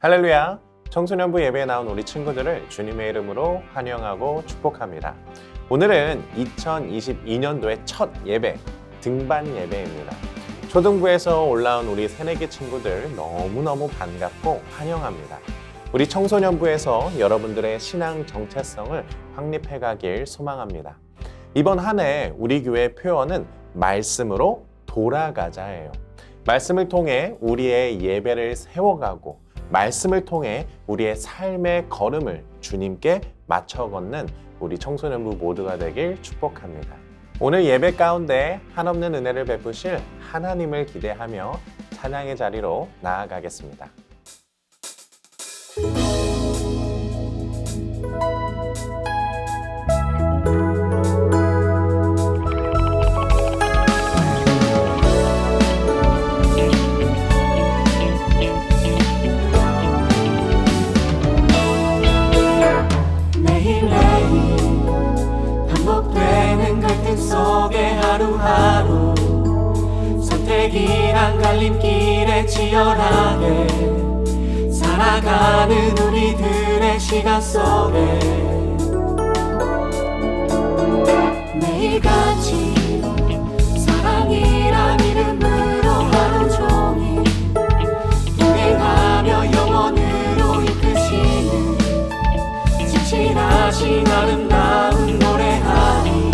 할렐루야! 청소년부 예배에 나온 우리 친구들을 주님의 이름으로 환영하고 축복합니다. 오늘은 2022년도의 첫 예배, 등반 예배입니다. 초등부에서 올라온 우리 새내기 친구들 너무너무 반갑고 환영합니다. 우리 청소년부에서 여러분들의 신앙 정체성을 확립해 가길 소망합니다. 이번 한 해 우리 교회 표어는 말씀으로 돌아가자예요. 말씀을 통해 우리의 예배를 세워가고 말씀을 통해 우리의 삶의 걸음을 주님께 맞춰 걷는 우리 청소년부 모두가 되길 축복합니다. 오늘 예배 가운데 한없는 은혜를 베푸실 하나님을 기대하며 찬양의 자리로 나아가겠습니다. 하루하루 선택이란 갈림길에 치열하게 살아가는 우리들의 시간 속에 매일같이 사랑이란 이름으로 하루 종일 동행하며 영원으로 이끄시는 진실하신 아름다운 노래하리.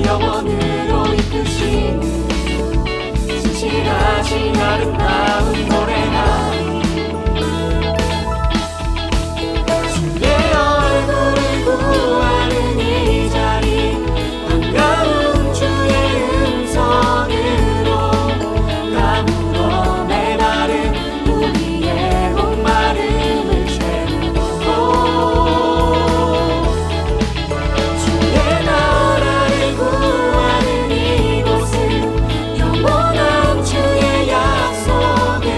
영원으로 이끄시는 진실하신 아름다운 노래하리. 주의 얼굴을 구하는 이 자리 반가운 주의 음성으로 가물어 메마른 우리의 목마름을 채우고 주의 나라를 구하는 이곳은 영원한 주의 약속에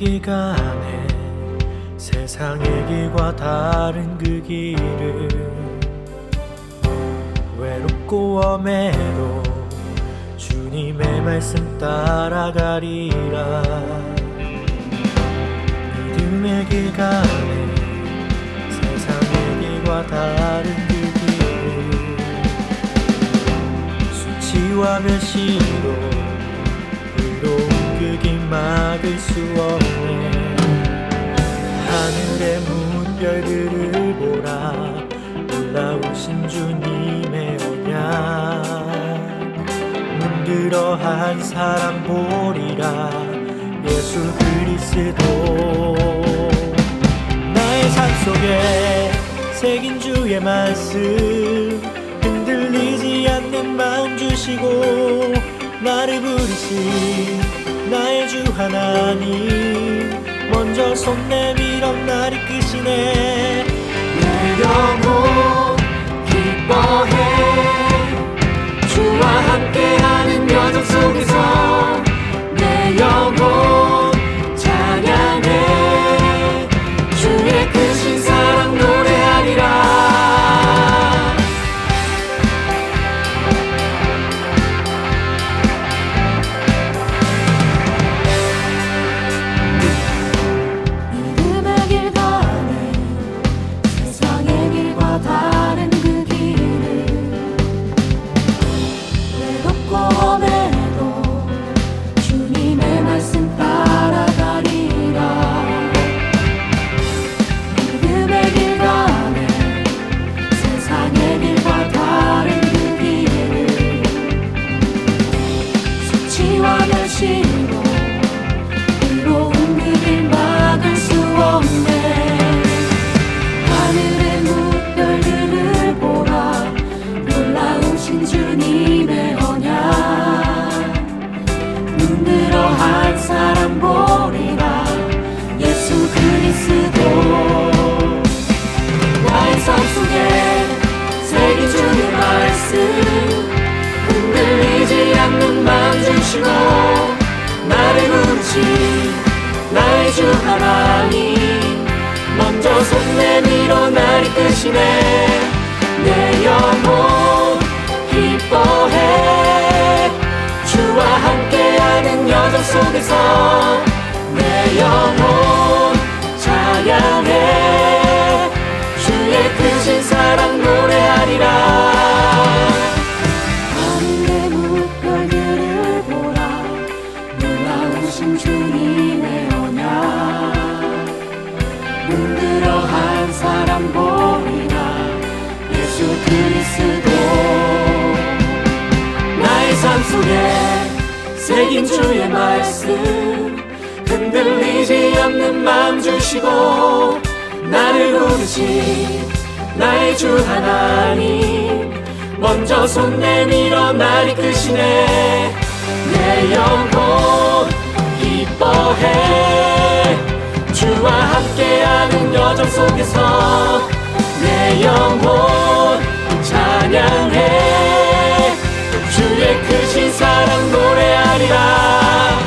길 가네 세상의 길과 다른 그 길을 외롭고 험해도 주님의 말씀 따라가리라 믿음의 길 가네 세상의 길과 다른 그 길을 수치와 멸시로 의로운 그 길 막을 수 없네 하늘의 문별들을 보라 놀라우신 주님의 언약 문들어 한 사람 보리라 예수 그리스도 나의 삶 속에 새긴 주의 말씀 흔들리지 않는 마음 주시고 나를 부르신 나의 주 하나님 먼저 손 내밀어 날 이끄시네 내 영혼 기뻐해 주와 함께하는 여정 속에서 내 영혼 찬양해 주의 크신 사랑 노래하리라 믿음의 길 가네 세상의 길과 다른 그 길을 외롭고 험해도 주님의 말씀 따라가리라 믿음의 길 가네 세상의 길과 다른 그 길을 수치와 멸시로 의로운 그 길 막을 수 없네 하늘의 무별들을 보라 놀라우신 주님의 언약 눈들어 한 사람 보리라 예수 그리스도 나의 삶 속에 새긴 주의 말씀 흔들리지 않는 마음 주시고 나를 부르신 나의 주 하나님 먼저 손 내밀어 날 이끄시네 내 영혼 기뻐해 주와 함께하는 여정 속에서 내 영혼 찬양해 주의 크신 사랑 노래하리라 하늘의 무별들을 보라 놀라우신 주님의 언약 눈들어 한 사람 보리라 예수 그리스도 나의 삶 속에 새긴 주의 말씀 흔들리지 않는 마음 주시고 나를 부르신 나의 주 하나님 먼저 손 내밀어 날 이끄시네 내 영혼 기뻐해 주와 함께하는 여정 속에서 내 영혼 찬양해 주의 크신 사랑 노래하리라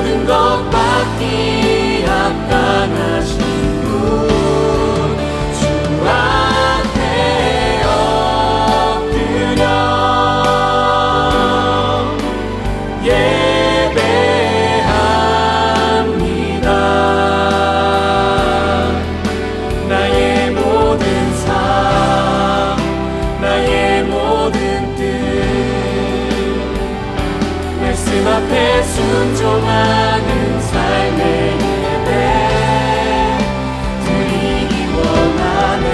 모든 것 받기 합당하신 분 주 앞에 엎드려 예배합니다. 나의 모든 삶, 나의 모든 뜻 말씀 앞에 순종하는 삶의 예배 드리기 원하네.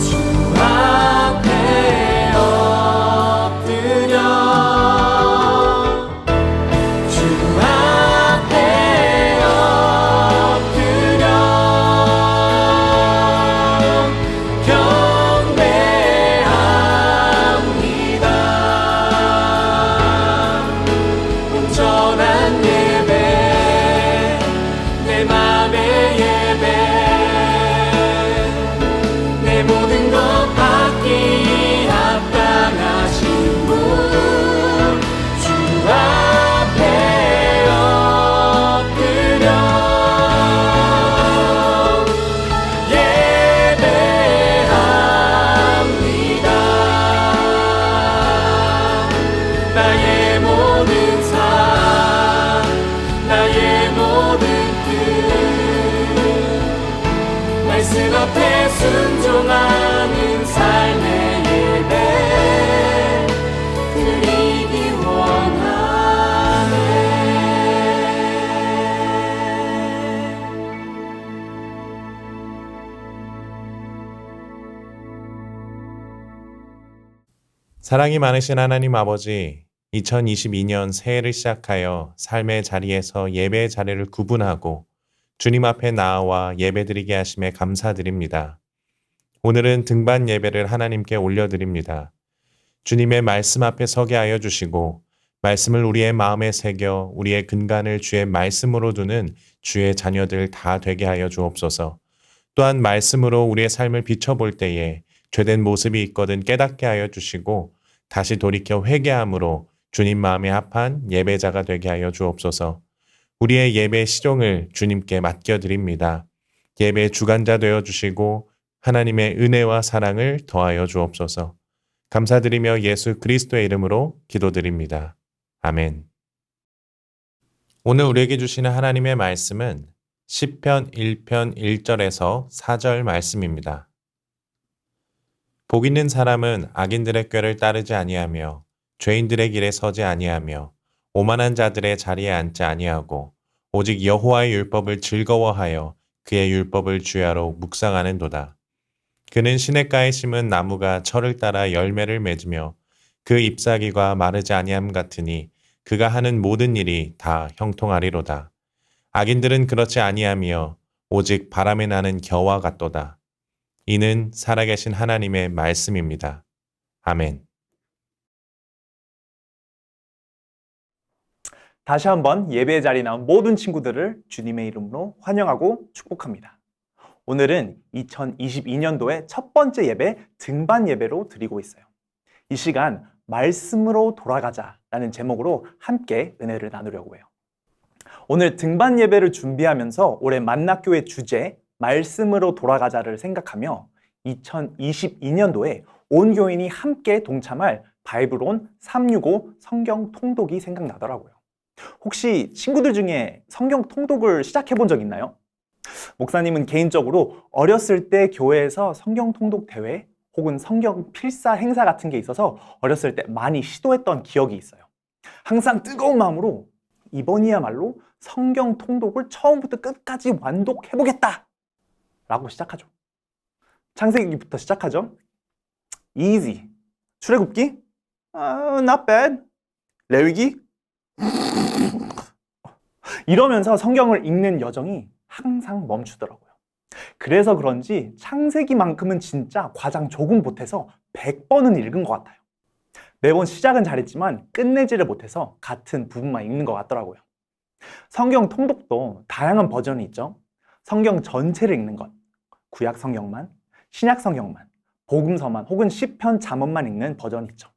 주 앞에 엎드려 주 앞에 엎드려 경배합니다. 온전한 예배 내 맘의 예배 내 모든 것 받기 합당하신 분 주 앞에 엎드려 예배합니다. 나의 모든 삶, 나의 모든 뜻 말씀 앞에 순종하는 삶의 예배 드리기 원하네. 사랑이 많으신 하나님 아버지, 2022년 새해를 시작하여 삶의 자리에서 예배의 자리를 구분하고 주님 앞에 나아와 예배드리게 하심에 감사드립니다. 오늘은 등반 예배를 하나님께 올려드립니다. 주님의 말씀 앞에 서게 하여 주시고 말씀을 우리의 마음에 새겨 우리의 근간을 주의 말씀으로 두는 주의 자녀들 다 되게 하여 주옵소서. 또한 말씀으로 우리의 삶을 비춰볼 때에 죄된 모습이 있거든 깨닫게 하여 주시고 다시 돌이켜 회개함으로 주님 마음에 합한 예배자가 되게 하여 주옵소서. 우리의 예배 시종을 주님께 맡겨드립니다. 예배 주관자 되어 주시고 하나님의 은혜와 사랑을 더하여 주옵소서. 감사드리며 예수 그리스도의 이름으로 기도드립니다. 아멘. 오늘 우리에게 주시는 하나님의 말씀은 시편 1편 1절에서 4절 말씀입니다. 복 있는 사람은 악인들의 꾀를 따르지 아니하며 죄인들의 길에 서지 아니하며 오만한 자들의 자리에 앉지 아니하고 오직 여호와의 율법을 즐거워하여 그의 율법을 주야로 묵상하는도다. 그는 시냇가에 심은 나무가 철을 따라 열매를 맺으며 그 잎사귀가 마르지 아니함 같으니 그가 하는 모든 일이 다 형통하리로다. 악인들은 그렇지 아니하며 오직 바람에 나는 겨와 같도다. 이는 살아계신 하나님의 말씀입니다. 아멘. 다시 한번 예배의 자리에 나온 모든 친구들을 주님의 이름으로 환영하고 축복합니다. 오늘은 2022년도의 첫 번째 예배 등반 예배로 드리고 있어요. 이 시간 말씀으로 돌아가자라는 제목으로 함께 은혜를 나누려고 해요. 오늘 등반 예배를 준비하면서 올해 만나교회 주제 말씀으로 돌아가자를 생각하며 2022년도에 온 교인이 함께 동참할 바이블온 365 성경 통독이 생각나더라고요. 혹시 친구들 중에 성경 통독을 시작해 본 적 있나요? 목사님은 개인적으로 어렸을 때 교회에서 성경 통독 대회 혹은 성경 필사 행사 같은 게 있어서 어렸을 때 많이 시도했던 기억이 있어요. 항상 뜨거운 마음으로 이번이야말로 성경 통독을 처음부터 끝까지 완독해보겠다! 라고 시작하죠. 창세기부터 시작하죠. Easy. 출애굽기? Not bad. 레위기? 이러면서 성경을 읽는 여정이 항상 멈추더라고요. 그래서 그런지 창세기만큼은 진짜 과장 조금 못해서 100번은 읽은 것 같아요. 매번 시작은 잘했지만 끝내지를 못해서 같은 부분만 읽는 것 같더라고요. 성경 통독도 다양한 버전이 있죠. 성경 전체를 읽는 것, 구약 성경만, 신약 성경만, 복음서만 혹은 시편 잠언만 읽는 버전이 있죠.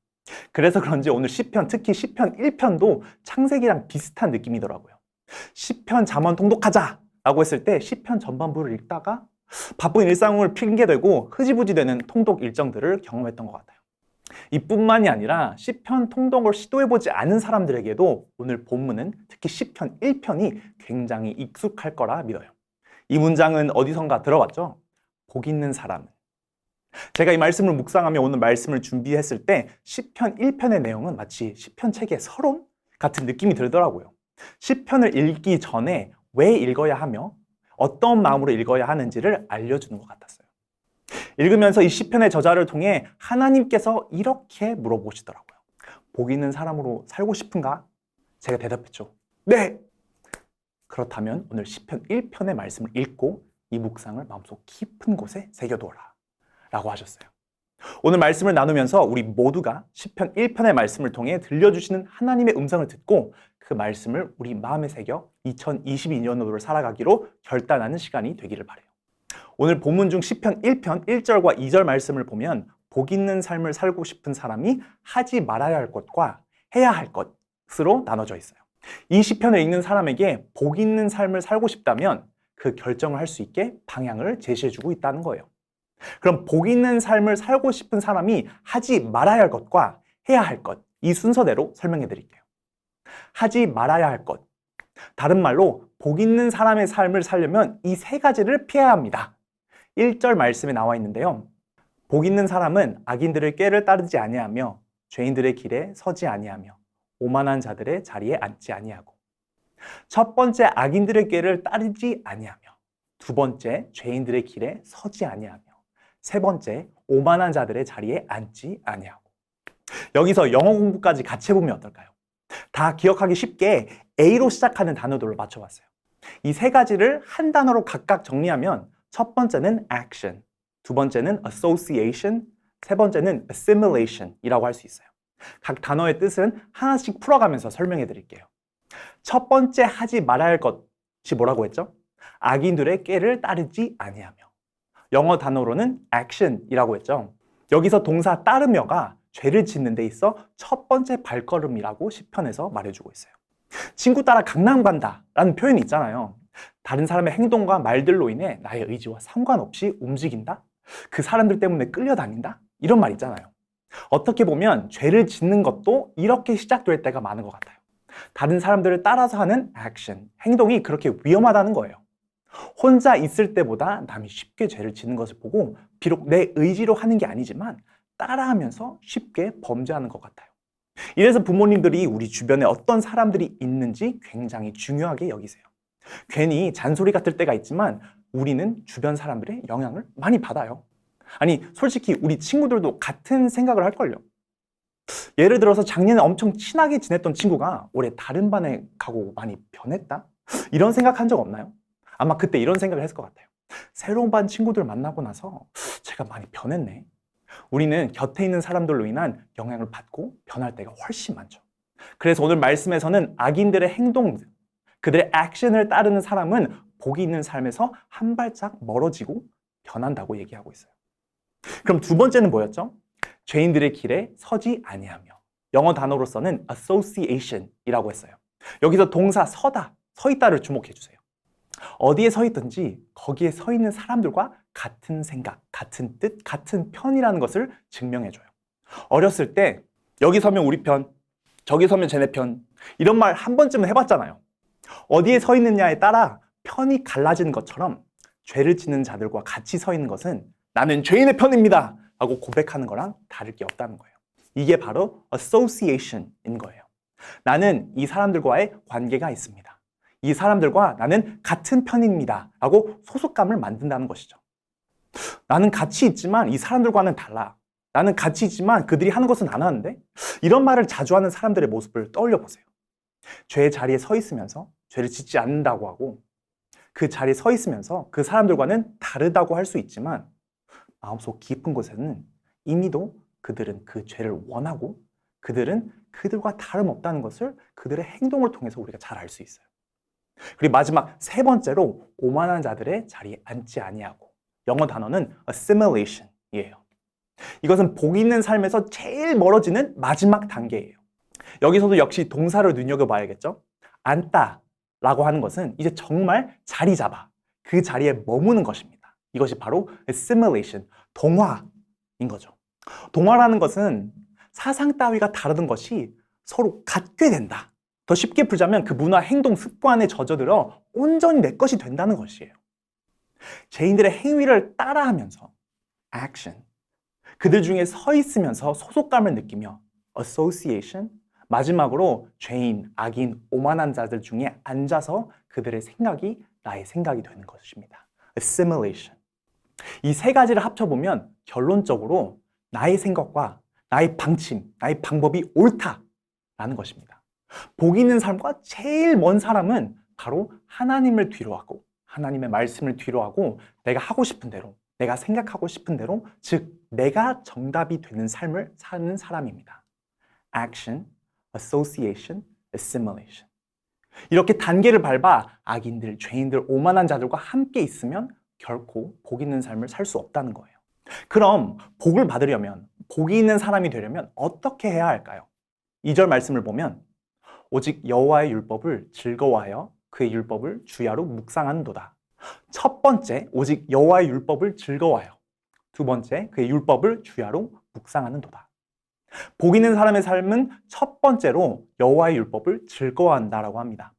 그래서 그런지 오늘 시편, 특히 시편 1편도 창세기랑 비슷한 느낌이더라고요. 시편 잠언 통독하자 라고 했을 때 시편 전반부를 읽다가 바쁜 일상을 핑계대고 흐지부지 되는 통독 일정들을 경험했던 것 같아요. 이뿐만이 아니라 시편 통독을 시도해보지 않은 사람들에게도 오늘 본문은 특히 시편 1편이 굉장히 익숙할 거라 믿어요. 이 문장은 어디선가 들어봤죠? 복 있는 사람은. 제가 이 말씀을 묵상하며 오늘 말씀을 준비했을 때 시편 1편의 내용은 마치 시편 책의 서론 같은 느낌이 들더라고요. 시편을 읽기 전에 왜 읽어야 하며 어떤 마음으로 읽어야 하는지를 알려주는 것 같았어요. 읽으면서 이 시편의 저자를 통해 하나님께서 이렇게 물어보시더라고요. 복 있는 사람으로 살고 싶은가? 제가 대답했죠. 네! 그렇다면 오늘 시편 1편의 말씀을 읽고 이 묵상을 마음속 깊은 곳에 새겨두어라 라고 하셨어요. 오늘 말씀을 나누면서 우리 모두가 시편 1편의 말씀을 통해 들려주시는 하나님의 음성을 듣고 그 말씀을 우리 마음에 새겨 2022년도를 살아가기로 결단하는 시간이 되기를 바라요. 오늘 본문 중 시편 1편 1절과 2절 말씀을 보면 복 있는 삶을 살고 싶은 사람이 하지 말아야 할 것과 해야 할 것으로 나눠져 있어요. 이 시편을 읽는 사람에게 복 있는 삶을 살고 싶다면 그 결정을 할 수 있게 방향을 제시해주고 있다는 거예요. 그럼 복 있는 삶을 살고 싶은 사람이 하지 말아야 할 것과 해야 할 것, 이 순서대로 설명해 드릴게요. 하지 말아야 할 것. 다른 말로 복 있는 사람의 삶을 살려면 이 세 가지를 피해야 합니다. 1절 말씀에 나와 있는데요. 복 있는 사람은 악인들의 꾀를 따르지 아니하며 죄인들의 길에 서지 아니하며 오만한 자들의 자리에 앉지 아니하고. 첫 번째 악인들의 꾀를 따르지 아니하며, 두 번째 죄인들의 길에 서지 아니하며, 세 번째 오만한 자들의 자리에 앉지 아니하고. 여기서 영어 공부까지 같이 해보면 어떨까요? 다 기억하기 쉽게 A로 시작하는 단어들로 맞춰봤어요. 이 세 가지를 한 단어로 각각 정리하면 첫 번째는 action, 두 번째는 association, 세 번째는 assimilation 이라고 할 수 있어요. 각 단어의 뜻은 하나씩 풀어가면서 설명해 드릴게요. 첫 번째 하지 말아야 할 것이 뭐라고 했죠? 악인들의 꾀를 따르지 아니하며. 영어 단어로는 action이라고 했죠. 여기서 동사 따르며가 죄를 짓는 데 있어 첫 번째 발걸음이라고 시편에서 말해주고 있어요. 친구 따라 강남 간다 라는 표현이 있잖아요. 다른 사람의 행동과 말들로 인해 나의 의지와 상관없이 움직인다? 그 사람들 때문에 끌려다닌다? 이런 말 있잖아요. 어떻게 보면 죄를 짓는 것도 이렇게 시작될 때가 많은 것 같아요. 다른 사람들을 따라서 하는 액션, 행동이 그렇게 위험하다는 거예요. 혼자 있을 때보다 남이 쉽게 죄를 짓는 것을 보고 비록 내 의지로 하는 게 아니지만 따라하면서 쉽게 범죄하는 것 같아요. 이래서 부모님들이 우리 주변에 어떤 사람들이 있는지 굉장히 중요하게 여기세요. 괜히 잔소리 같을 때가 있지만 우리는 주변 사람들의 영향을 많이 받아요. 아니 솔직히 우리 친구들도 같은 생각을 할걸요. 예를 들어서 작년에 엄청 친하게 지냈던 친구가 올해 다른 반에 가고 많이 변했다? 이런 생각한 적 없나요? 아마 그때 이런 생각을 했을 것 같아요. 새로운 반 친구들 만나고 나서 제가 많이 변했네. 우리는 곁에 있는 사람들로 인한 영향을 받고 변할 때가 훨씬 많죠. 그래서 오늘 말씀에서는 악인들의 행동, 그들의 액션을 따르는 사람은 복이 있는 삶에서 한 발짝 멀어지고 변한다고 얘기하고 있어요. 그럼 두 번째는 뭐였죠? 죄인들의 길에 서지 아니하며. 영어 단어로서는 association이라고 했어요. 여기서 동사 서다, 서 있다를 주목해 주세요. 어디에 서 있든지 거기에 서 있는 사람들과 같은 생각, 같은 뜻, 같은 편이라는 것을 증명해줘요. 어렸을 때 여기 서면 우리 편, 저기 서면 쟤네 편 이런 말 한 번쯤은 해봤잖아요. 어디에 서 있느냐에 따라 편이 갈라지는 것처럼 죄를 짓는 자들과 같이 서 있는 것은 나는 죄인의 편입니다 하고 고백하는 거랑 다를 게 없다는 거예요. 이게 바로 association인 거예요. 나는 이 사람들과의 관계가 있습니다. 이 사람들과 나는 같은 편입니다 하고 소속감을 만든다는 것이죠. 나는 같이 있지만 이 사람들과는 달라. 나는 같이 있지만 그들이 하는 것은 안 하는데? 이런 말을 자주 하는 사람들의 모습을 떠올려 보세요. 죄의 자리에 서 있으면서 죄를 짓지 않는다고 하고 그 자리에 서 있으면서 그 사람들과는 다르다고 할 수 있지만 마음속 깊은 곳에는 이미도 그들은 그 죄를 원하고 그들은 그들과 다름없다는 것을 그들의 행동을 통해서 우리가 잘 알 수 있어요. 그리고 마지막 세 번째로 오만한 자들의 자리에 앉지 아니하고 영어 단어는 assimilation이에요. 이것은 복 있는 삶에서 제일 멀어지는 마지막 단계예요. 여기서도 역시 동사를 눈여겨봐야겠죠. 앉다라고 하는 것은 이제 정말 자리 잡아 그 자리에 머무는 것입니다. 이것이 바로 assimilation, 동화인 거죠. 동화라는 것은 사상 따위가 다르던 것이 서로 같게 된다. 더 쉽게 풀자면 그 문화, 행동, 습관에 젖어들어 온전히 내 것이 된다는 것이에요. 죄인들의 행위를 따라하면서 action, 그들 중에 서 있으면서 소속감을 느끼며 association, 마지막으로 죄인, 악인, 오만한 자들 중에 앉아서 그들의 생각이 나의 생각이 되는 것입니다. assimilation. 이 세 가지를 합쳐보면 결론적으로 나의 생각과 나의 방침, 나의 방법이 옳다라는 것입니다. 복 있는 삶과 제일 먼 사람은 바로 하나님을 뒤로하고 하나님의 말씀을 뒤로하고 내가 하고 싶은 대로, 내가 생각하고 싶은 대로, 즉 내가 정답이 되는 삶을 사는 사람입니다. Action, Association, Assimilation. 이렇게 단계를 밟아 악인들, 죄인들, 오만한 자들과 함께 있으면 결코 복 있는 삶을 살 수 없다는 거예요. 그럼 복을 받으려면, 복이 있는 사람이 되려면 어떻게 해야 할까요? 2절 말씀을 보면 오직 여호와의 율법을 즐거워하여 그의 율법을 주야로 묵상하는도다. 첫 번째, 오직 여호와의 율법을 즐거워하여. 두 번째, 그의 율법을 주야로 묵상하는도다. 복 있는 사람의 삶은 첫 번째로 여호와의 율법을 즐거워한다라고 합니다.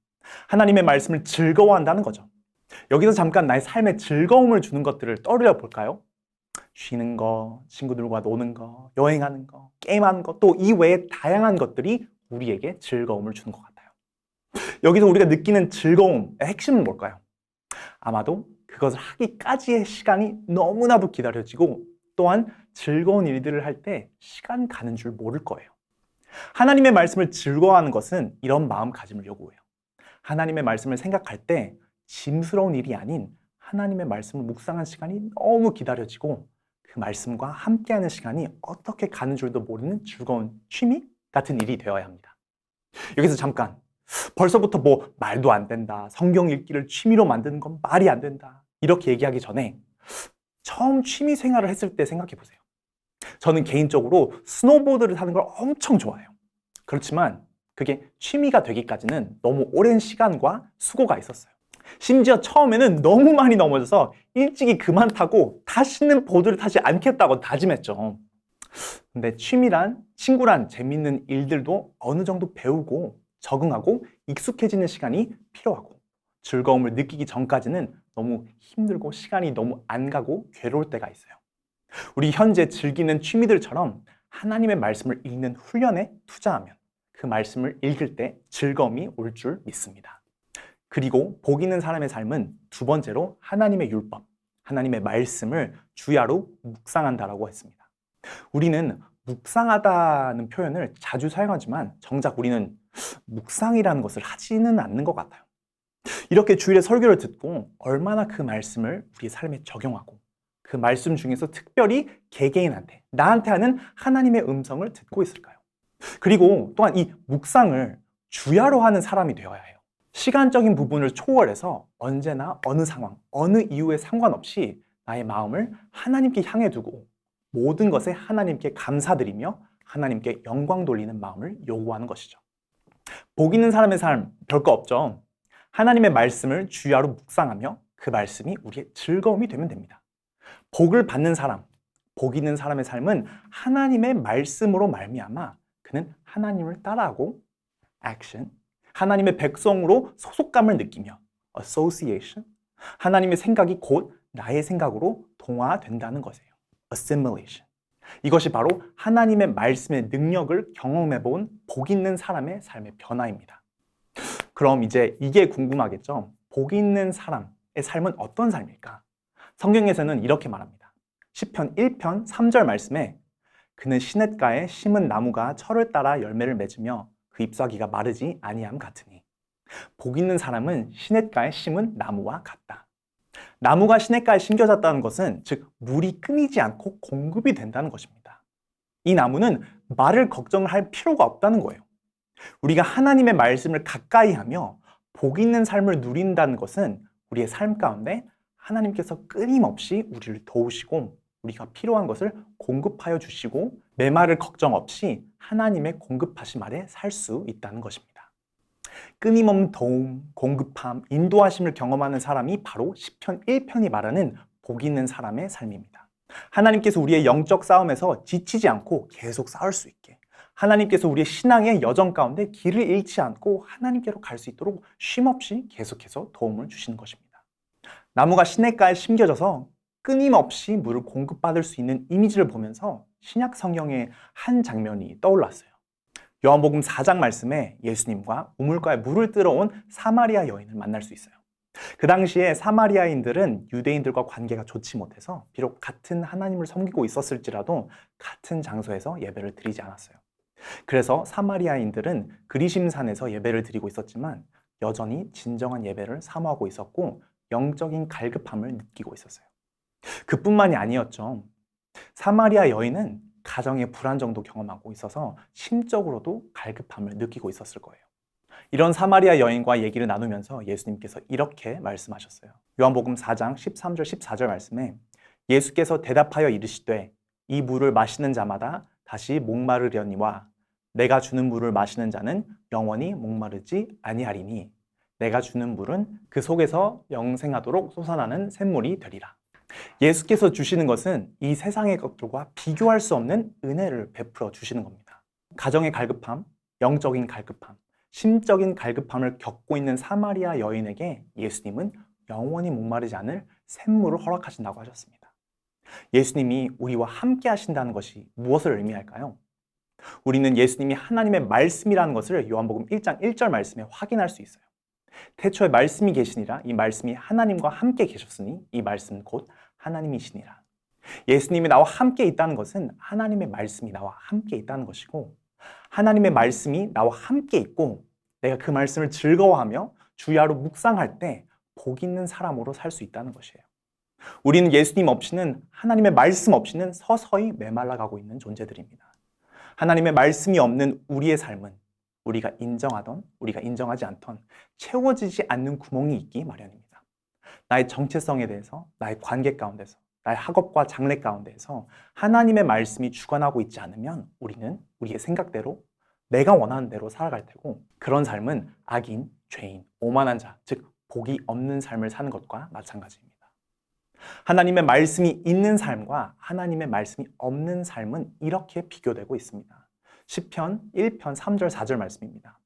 하나님의 말씀을 즐거워한다는 거죠. 여기서 잠깐 나의 삶에 즐거움을 주는 것들을 떠올려 볼까요? 쉬는 거, 친구들과 노는 거, 여행하는 거, 게임하는 거, 또 이 외에 다양한 것들이 우리에게 즐거움을 주는 것 같아요. 여기서 우리가 느끼는 즐거움의 핵심은 뭘까요? 아마도 그것을 하기까지의 시간이 너무나도 기다려지고 또한 즐거운 일들을 할 때 시간 가는 줄 모를 거예요. 하나님의 말씀을 즐거워하는 것은 이런 마음가짐을 요구해요. 하나님의 말씀을 생각할 때 짐스러운 일이 아닌 하나님의 말씀을 묵상한 시간이 너무 기다려지고 그 말씀과 함께하는 시간이 어떻게 가는 줄도 모르는 즐거운 취미 같은 일이 되어야 합니다. 여기서 잠깐, 벌써부터 뭐 말도 안 된다, 성경 읽기를 취미로 만드는 건 말이 안 된다 이렇게 얘기하기 전에 처음 취미 생활을 했을 때 생각해 보세요. 저는 개인적으로 스노보드를 타는 걸 엄청 좋아해요. 그렇지만 그게 취미가 되기까지는 너무 오랜 시간과 수고가 있었어요. 심지어 처음에는 너무 많이 넘어져서 일찍이 그만 타고 다시는 보드를 타지 않겠다고 다짐했죠. 근데 취미란, 친구란 재밌는 일들도 어느 정도 배우고 적응하고 익숙해지는 시간이 필요하고 즐거움을 느끼기 전까지는 너무 힘들고 시간이 너무 안 가고 괴로울 때가 있어요. 우리 현재 즐기는 취미들처럼 하나님의 말씀을 읽는 훈련에 투자하면 그 말씀을 읽을 때 즐거움이 올 줄 믿습니다. 그리고 복 있는 사람의 삶은 두 번째로 하나님의 율법, 하나님의 말씀을 주야로 묵상한다라고 했습니다. 우리는 묵상하다는 표현을 자주 사용하지만 정작 우리는 묵상이라는 것을 하지는 않는 것 같아요. 이렇게 주일에 설교를 듣고 얼마나 그 말씀을 우리 삶에 적용하고 그 말씀 중에서 특별히 개개인한테, 나한테 하는 하나님의 음성을 듣고 있을까요? 그리고 또한 이 묵상을 주야로 하는 사람이 되어야 해요. 시간적인 부분을 초월해서 언제나 어느 상황, 어느 이유에 상관없이 나의 마음을 하나님께 향해 두고 모든 것에 하나님께 감사드리며 하나님께 영광 돌리는 마음을 요구하는 것이죠. 복 있는 사람의 삶 별거 없죠. 하나님의 말씀을 주야로 묵상하며 그 말씀이 우리의 즐거움이 되면 됩니다. 복을 받는 사람, 복 있는 사람의 삶은 하나님의 말씀으로 말미암아 그는 하나님을 따라하고 action, 하나님의 백성으로 소속감을 느끼며 association, 하나님의 생각이 곧 나의 생각으로 동화된다는 것이에요. assimilation. 이것이 바로 하나님의 말씀의 능력을 경험해본 복 있는 사람의 삶의 변화입니다. 그럼 이제 이게 궁금하겠죠? 복 있는 사람의 삶은 어떤 삶일까? 성경에서는 이렇게 말합니다. 시편 1편 3절 말씀에 그는 시냇가에 심은 나무가 철을 따라 열매를 맺으며 그 잎사귀가 마르지 아니함 같으니 복 있는 사람은 시냇가에 심은 나무와 같다. 나무가 시냇가에 심겨졌다는 것은 즉 물이 끊이지 않고 공급이 된다는 것입니다. 이 나무는 말을 걱정할 필요가 없다는 거예요. 우리가 하나님의 말씀을 가까이 하며 복 있는 삶을 누린다는 것은 우리의 삶 가운데 하나님께서 끊임없이 우리를 도우시고 우리가 필요한 것을 공급하여 주시고 메마를 걱정 없이 하나님의 공급하심 아래 살 수 있다는 것입니다. 끊임없는 도움, 공급함, 인도하심을 경험하는 사람이 바로 시편 1편이 말하는 복 있는 사람의 삶입니다. 하나님께서 우리의 영적 싸움에서 지치지 않고 계속 싸울 수 있게, 하나님께서 우리의 신앙의 여정 가운데 길을 잃지 않고 하나님께로 갈 수 있도록 쉼없이 계속해서 도움을 주시는 것입니다. 나무가 시냇가에 심겨져서 끊임없이 물을 공급받을 수 있는 이미지를 보면서 신약 성경의 한 장면이 떠올랐어요. 요한복음 4장 말씀에 예수님과 우물가에 물을 뜨러온 사마리아 여인을 만날 수 있어요. 그 당시에 사마리아인들은 유대인들과 관계가 좋지 못해서 비록 같은 하나님을 섬기고 있었을지라도 같은 장소에서 예배를 드리지 않았어요. 그래서 사마리아인들은 그리심산에서 예배를 드리고 있었지만 여전히 진정한 예배를 사모하고 있었고 영적인 갈급함을 느끼고 있었어요. 그뿐만이 아니었죠. 사마리아 여인은 가정의 불안정도 경험하고 있어서 심적으로도 갈급함을 느끼고 있었을 거예요. 이런 사마리아 여인과 얘기를 나누면서 예수님께서 이렇게 말씀하셨어요. 요한복음 4장 13절 14절 말씀에 예수께서 대답하여 이르시되 이 물을 마시는 자마다 다시 목마르려니와 내가 주는 물을 마시는 자는 영원히 목마르지 아니하리니 내가 주는 물은 그 속에서 영생하도록 솟아나는 샘물이 되리라. 예수께서 주시는 것은 이 세상의 것들과 비교할 수 없는 은혜를 베풀어 주시는 겁니다. 가정의 갈급함, 영적인 갈급함, 심적인 갈급함을 겪고 있는 사마리아 여인에게 예수님은 영원히 목마르지 않을 샘물을 허락하신다고 하셨습니다. 예수님이 우리와 함께 하신다는 것이 무엇을 의미할까요? 우리는 예수님이 하나님의 말씀이라는 것을 요한복음 1장 1절 말씀에 확인할 수 있어요. 태초에 말씀이 계시니라 이 말씀이 하나님과 함께 계셨으니 이 말씀은 곧 하나님이시니라. 예수님이 나와 함께 있다는 것은 하나님의 말씀이 나와 함께 있다는 것이고 하나님의 말씀이 나와 함께 있고 내가 그 말씀을 즐거워하며 주야로 묵상할 때 복 있는 사람으로 살 수 있다는 것이에요. 우리는 예수님 없이는 하나님의 말씀 없이는 서서히 메말라가고 있는 존재들입니다. 하나님의 말씀이 없는 우리의 삶은 우리가 인정하던 우리가 인정하지 않던 채워지지 않는 구멍이 있기 마련입니다. 나의 정체성에 대해서, 나의 관계 가운데서, 나의 학업과 장래 가운데에서 하나님의 말씀이 주관하고 있지 않으면 우리는 우리의 생각대로 내가 원하는 대로 살아갈 테고 그런 삶은 악인, 죄인, 오만한 자, 즉 복이 없는 삶을 사는 것과 마찬가지입니다. 하나님의 말씀이 있는 삶과 하나님의 말씀이 없는 삶은 이렇게 비교되고 있습니다. 시편 1편 3절 4절 말씀입니다.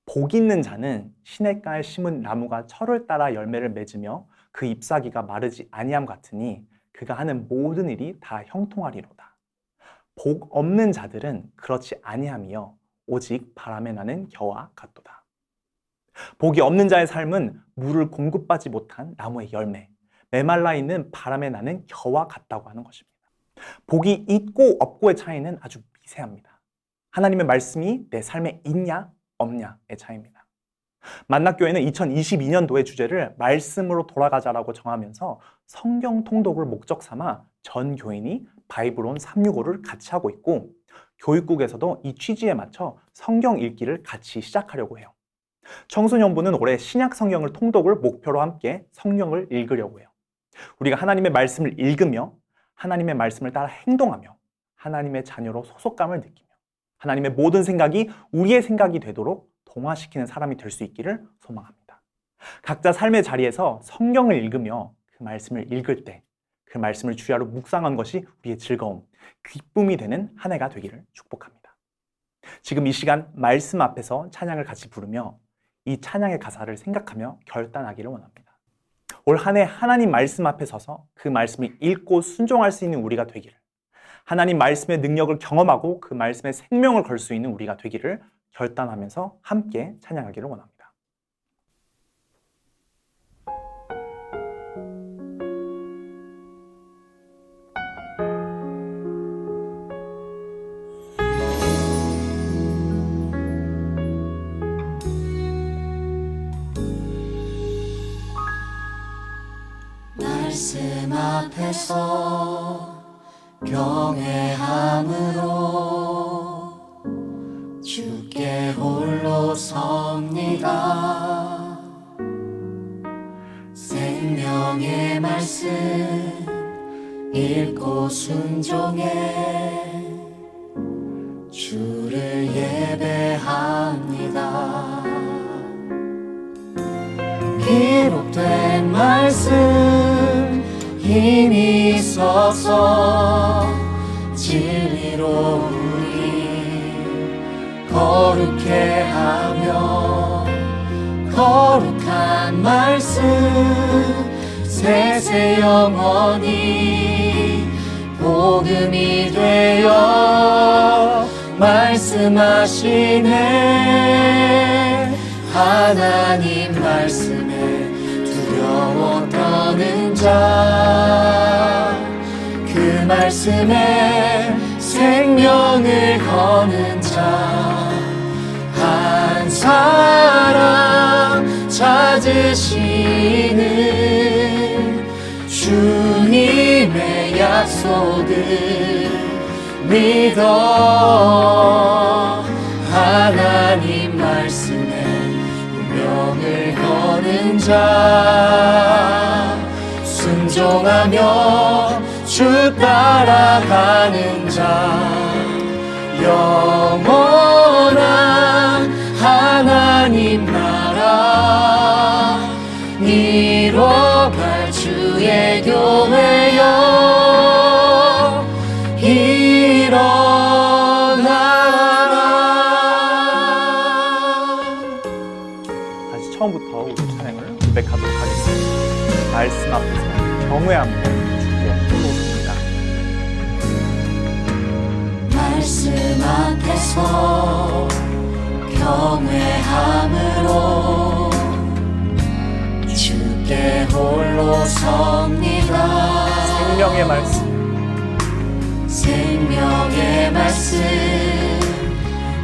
복 있는 자는 시냇가에 심은 나무가 철을 따라 열매를 맺으며 그 잎사귀가 마르지 아니함 같으니 그가 하는 모든 일이 다 형통하리로다. 복 없는 자들은 그렇지 아니함이요 오직 바람에 나는 겨와 같도다. 복이 없는 자의 삶은 물을 공급받지 못한 나무의 열매, 메말라 있는 바람에 나는 겨와 같다고 하는 것입니다. 복이 있고 없고의 차이는 아주 미세합니다. 하나님의 말씀이 내 삶에 있냐 없냐의 차이입니다. 만낙교회는 2022년도의 주제를 말씀으로 돌아가자라고 정하면서 성경 통독을 목적 삼아 전 교인이 바이블온 365를 같이 하고 있고 교육국에서도 이 취지에 맞춰 성경 읽기를 같이 시작하려고 해요. 청소년부는 올해 신약 성경을 통독을 목표로 함께 성경을 읽으려고 해요. 우리가 하나님의 말씀을 읽으며 하나님의 말씀을 따라 행동하며 하나님의 자녀로 소속감을 느끼며 하나님의 모든 생각이 우리의 생각이 되도록 동화시키는 사람이 될 수 있기를 소망합니다. 각자 삶의 자리에서 성경을 읽으며 그 말씀을 읽을 때 그 말씀을 주야로 묵상한 것이 우리의 즐거움, 기쁨이 되는 한 해가 되기를 축복합니다. 지금 이 시간 말씀 앞에서 찬양을 같이 부르며 이 찬양의 가사를 생각하며 결단하기를 원합니다. 올 한 해 하나님 말씀 앞에 서서 그 말씀을 읽고 순종할 수 있는 우리가 되기를, 하나님 말씀의 능력을 경험하고 그 말씀에 생명을 걸 수 있는 우리가 되기를 결단하면서 함께 찬양하기를 원합니다. 말씀 앞에서 경외함으로 주께 홀로 섭니다. 생명의 말씀 읽고 순종해 주를 예배합니다. 기록된 말씀 힘이 있어서 진리로 우리 거룩해 하며 거룩한 말씀 세세 영원히 복음이 되어 말씀하시네. 하나님 말씀에 두려워 떠는 자, 그 말씀에 생명을 거는 자, 한 사람 찾으시는 주님의 약속을 믿어. 하나님 말씀에 운명을 거는 자, 순종하며 주 따라가는 자, 영원한 하나님 나라 이뤄갈 주의 교회여 일어나라. 다시 처음부터 우리 찬양을 고백하도록 하겠습니다. 말씀 앞에서 경외함으로 주께 홀로 섭니다. 말씀 앞에서 경외함으로 주께 홀로 섭니다. 생명의 말씀 생명의 말씀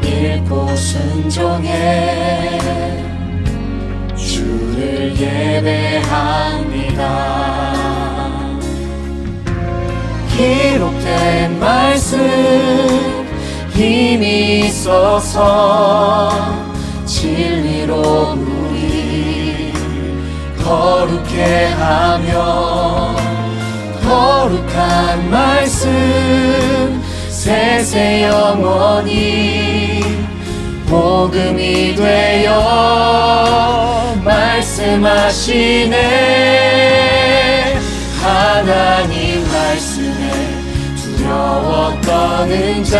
읽고 순종해 주를 예배합니다. 기록된 말씀 힘이 있어서 진리로 우리 거룩해 하며 거룩한 말씀 세세 영원히 복음이 되어 말씀하시네. 하나님 말씀에 두려워 떠는 자,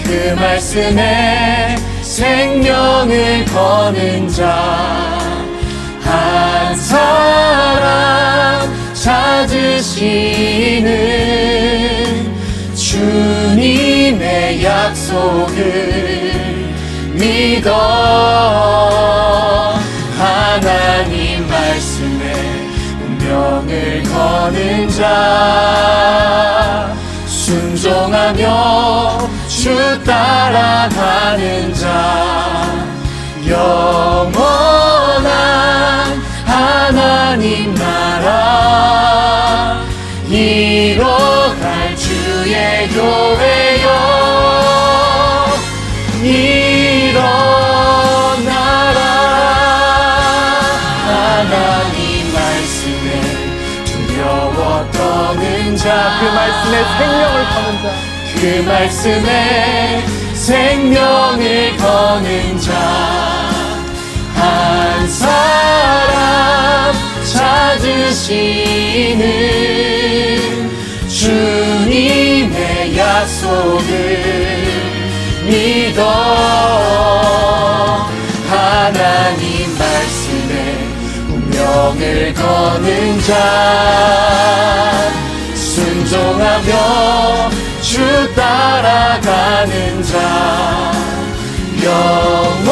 그 말씀에 생명을 거는 자, 한 사람 찾으시는 주님의 약속을 믿어. 하나님 말씀에 운명을 거는 자, 순종하며 주 따라가는 자, 영원한 하나님 나라 이뤄갈 주의 교회여 일어나라. 하나님 말씀에 두려워 떠는 자, 그 말씀에 생명을 거는 자, 그 말씀에 생명을 거는 자, 한 사람 찾으시는 주님의 약속을 믿어. 하나님 말씀에 운명을 거는 자, 순종하며 주 따라가는 자, 영원한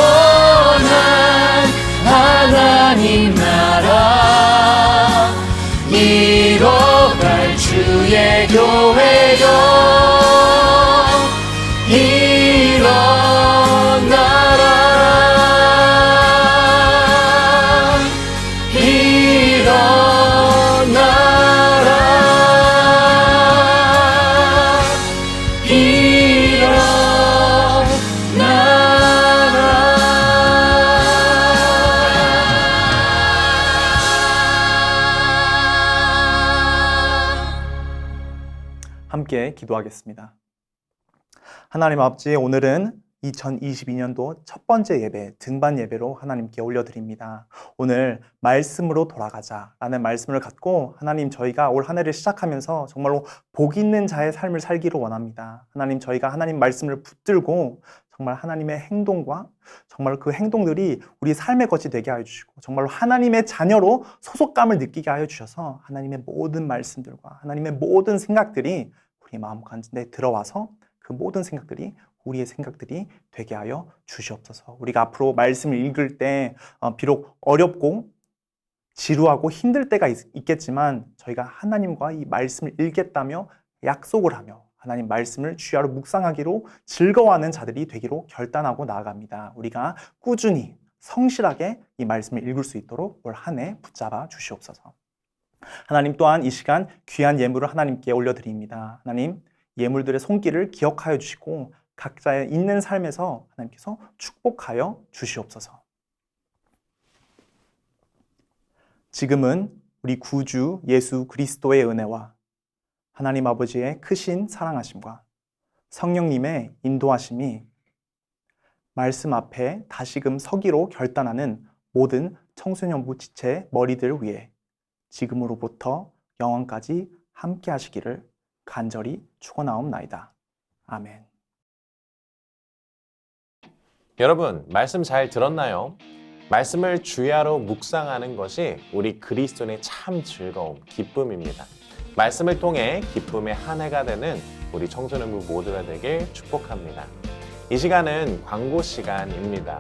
하나님 나라 이뤄갈 주의 교회여 일어나라. 일어나라. 함께 기도하겠습니다. 하나님 아버지, 오늘은 2022년도 첫 번째 예배, 등반 예배로 하나님께 올려드립니다. 오늘 말씀으로 돌아가자라는 말씀을 갖고 하나님, 저희가 올 한 해를 시작하면서 정말로 복 있는 자의 삶을 살기를 원합니다. 하나님, 저희가 하나님 말씀을 붙들고 정말 하나님의 행동과 정말 그 행동들이 우리 삶의 것이 되게 하여 주시고 정말로 하나님의 자녀로 소속감을 느끼게 하여 주셔서 하나님의 모든 말씀들과 하나님의 모든 생각들이 우리 마음 가운데 들어와서 그 모든 생각들이 우리의 생각들이 되게 하여 주시옵소서. 우리가 앞으로 말씀을 읽을 때 비록 어렵고 지루하고 힘들 때가 있겠지만 저희가 하나님과 이 말씀을 읽겠다며 약속을 하며 하나님 말씀을 주야로 묵상하기로 즐거워하는 자들이 되기로 결단하고 나아갑니다. 우리가 꾸준히 성실하게 이 말씀을 읽을 수 있도록 올 한 해 붙잡아 주시옵소서. 하나님, 또한 이 시간 귀한 예물을 하나님께 올려드립니다. 하나님, 예물들의 손길을 기억하여 주시고 각자의 있는 삶에서 하나님께서 축복하여 주시옵소서. 지금은 우리 구주 예수 그리스도의 은혜와 하나님 아버지의 크신 사랑하심과 성령님의 인도하심이 말씀 앞에 다시금 서기로 결단하는 모든 청소년부 지체 머리들 위에 지금으로부터 영원까지 함께 하시기를 간절히 축원하옵나이다. 아멘. 여러분, 말씀 잘 들었나요? 말씀을 주야로 묵상하는 것이 우리 그리스도인의 참 즐거움, 기쁨입니다. 말씀을 통해 기쁨의 한 해가 되는 우리 청소년부 모두가 되길 축복합니다. 이 시간은 광고 시간입니다.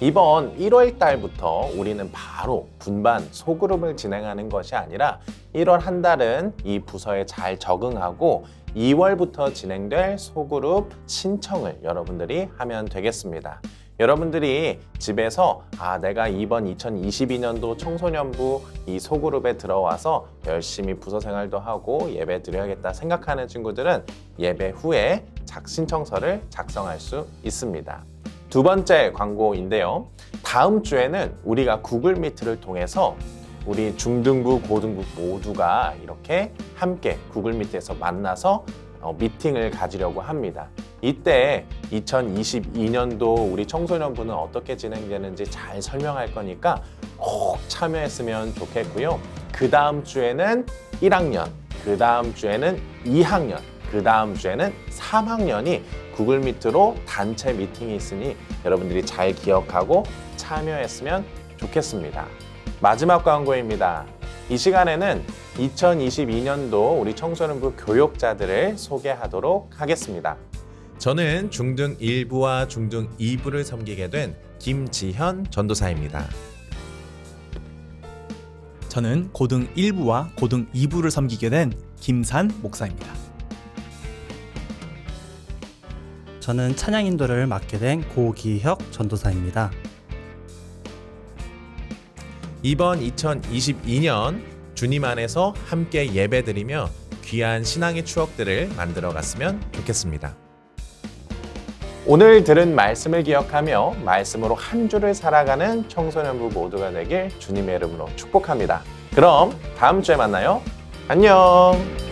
이번 1월 달부터 우리는 바로 분반 소그룹을 진행하는 것이 아니라 1월 한 달은 이 부서에 잘 적응하고 2월부터 진행될 소그룹 신청을 여러분들이 하면 되겠습니다. 여러분들이 집에서 내가 이번 2022년도 청소년부 이 소그룹에 들어와서 열심히 부서 생활도 하고 예배 드려야겠다 생각하는 친구들은 예배 후에 신청서를 작성할 수 있습니다. 두 번째 광고인데요. 다음 주에는 우리가 구글 미트를 통해서 우리 중등부, 고등부 모두가 이렇게 함께 구글 미트에서 만나서 미팅을 가지려고 합니다. 이때 2022년도 우리 청소년부는 어떻게 진행되는지 잘 설명할 거니까 꼭 참여했으면 좋겠고요. 그 다음 주에는 1학년, 그 다음 주에는 2학년, 그 다음 주에는 3학년이 구글 미트로 단체 미팅이 있으니 여러분들이 잘 기억하고 참여했으면 좋겠습니다. 마지막 광고입니다. 이 시간에는 2022년도 우리 청소년부 교육자들을 소개하도록 하겠습니다. 저는 중등 1부와 중등 2부를 섬기게 된 김지현 전도사입니다. 저는 고등 1부와 고등 2부를 섬기게 된 김산 목사입니다. 저는 찬양 인도를 맡게 된 고기혁 전도사입니다. 이번 2022년 주님 안에서 함께 예배드리며 귀한 신앙의 추억들을 만들어 갔으면 좋겠습니다. 오늘 들은 말씀을 기억하며 말씀으로 한 주를 살아가는 청소년부 모두가 되길 주님의 이름으로 축복합니다. 그럼 다음 주에 만나요. 안녕.